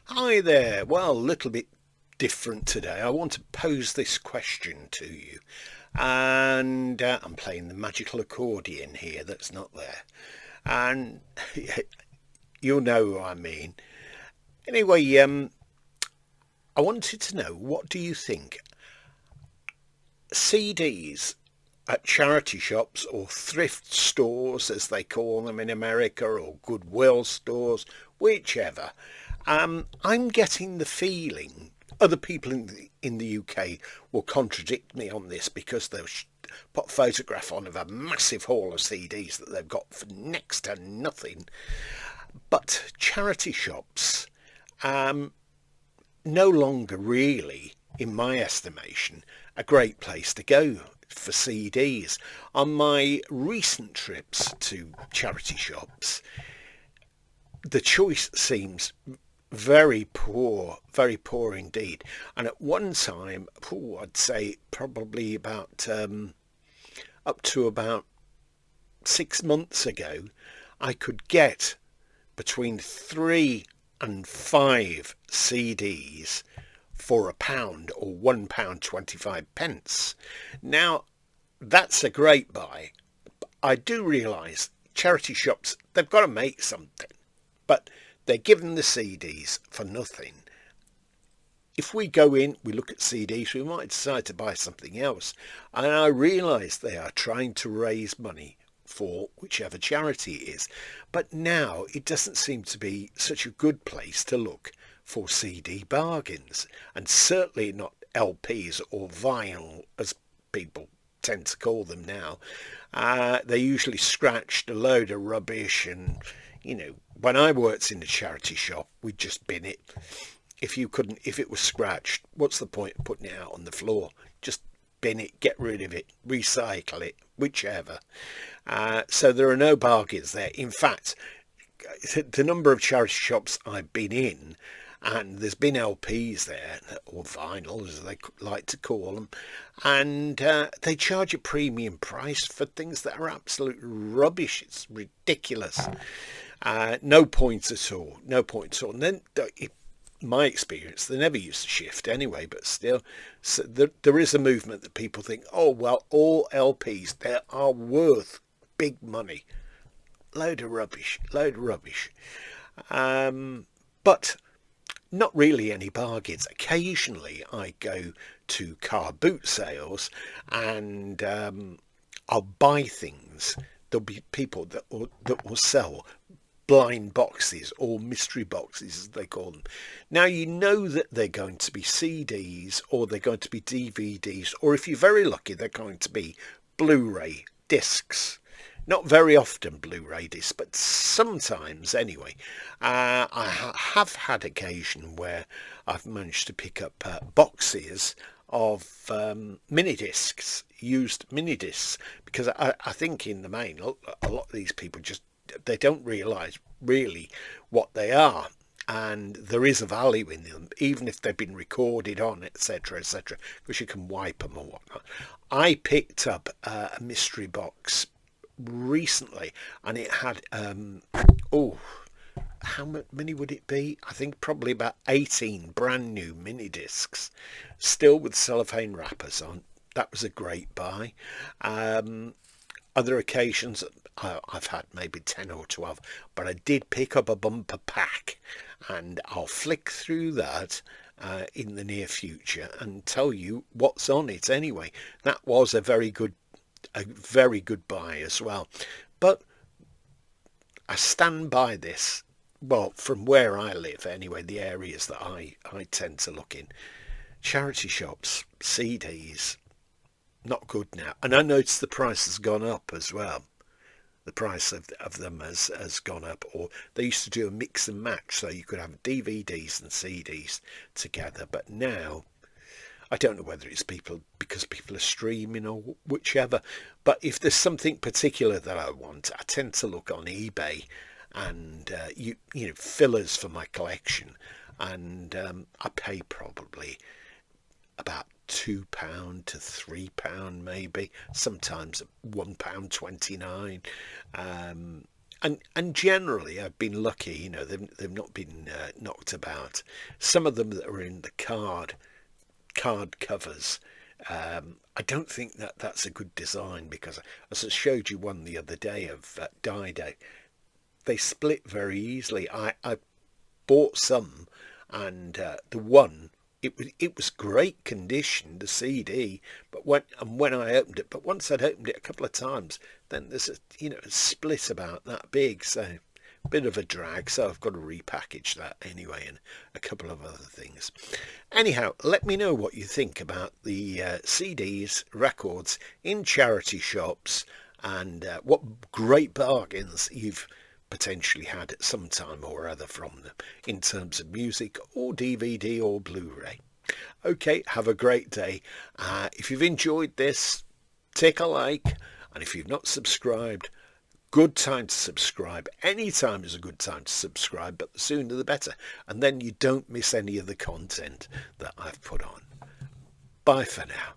Hi there. Well, a little bit different today. I want to pose this question to you. And I'm playing the magical accordion here that's not there. And you'll know what I mean. Anyway, I wanted to know, what do you think? CDs at charity shops or thrift stores, as they call them in America, or Goodwill stores, whichever. I'm getting the feeling other people in the UK will contradict me on this because they'll put a photograph on of a massive haul of CDs that they've got for next to nothing. But charity shops, no longer really, in my estimation, a great place to go for CDs. On my recent trips to charity shops, the choice seems very poor indeed. And at one time, I'd say probably about up to about 6 months ago, I could get between 3 and 5 CDs for £1 or £1.25. Now, that's a great buy. I do realise charity shops, they've got to make something, but they're giving the CDs for nothing. If we go in, we look at CDs, we might decide to buy something else. And I realise they are trying to raise money for whichever charity it is. But now it doesn't seem to be such a good place to look for CD bargains, and certainly not LPs or vinyl, as people tend to call them now. They usually scratched a load of rubbish, and when I worked in a charity shop, we'd just bin it. If it was scratched, what's the point of putting it out on the floor? Just bin it, get rid of it, recycle it, whichever. So there are no bargains there. In fact, the number of charity shops I've been in, and there's been LPs there, or vinyl as they like to call them, and they charge a premium price for things that are absolute rubbish. It's ridiculous. No point at all. No point at all. And then, my experience, they never used to shift anyway, but still, so there is a movement that people think, oh, well, all LPs, they are worth big money. Load of rubbish. But not really any bargains. Occasionally I go to car boot sales, and I'll buy things. There'll be people that will sell blind boxes, or mystery boxes as they call them. Now, you know that they're going to be CDs, or they're going to be DVDs, or if you're very lucky, they're going to be Blu-ray discs. Not very often Blu-ray discs, but sometimes anyway. I have had occasion where I've managed to pick up boxes of MiniDiscs, used MiniDiscs, because I think in the main, a lot of these people they don't realise really what they are, and there is a value in them, even if they've been recorded on, etc., because you can wipe them or whatnot. I picked up a mystery box recently, and it had how many would it be? I think probably about 18 brand new mini discs, still with cellophane wrappers on. That was a great buy. Other occasions I've had maybe 10 or 12, but I did pick up a bumper pack, and I'll flick through that in the near future and tell you what's on it anyway. That was a very good buy as well. But I stand by this. Well, from where I live anyway, the areas that I tend to look in, charity shops, CDs, not good now. And I noticed the price has gone up as well. The price of them has gone up. Or they used to do a mix and match, so you could have DVDs and CDs together. But now, I don't know whether it's because people are streaming or whichever. But if there's something particular that I want, I tend to look on eBay, and fillers for my collection, and I pay probably about £2 to £3 maybe, sometimes £1.29, And generally I've been lucky, you know, they've not been knocked about. Some of them that are in the card covers, I don't think that that's a good design, because as I showed you one the other day of Dido, they split very easily. I bought some, and the one, it was great condition, the CD, but when I opened it, but once I'd opened it a couple of times, then there's a split about that big, so bit of a drag. So I've got to repackage that anyway, and a couple of other things. Anyhow, let me know what you think about the CDs, records in charity shops, and what great bargains you've potentially had at some time or other from them in terms of music or DVD or Blu-ray. Okay, have a great day. If you've enjoyed this, take a like, and if you've not subscribed, good time to subscribe. Any time is a good time to subscribe, but the sooner the better, and then you don't miss any of the content that I've put on. Bye for now.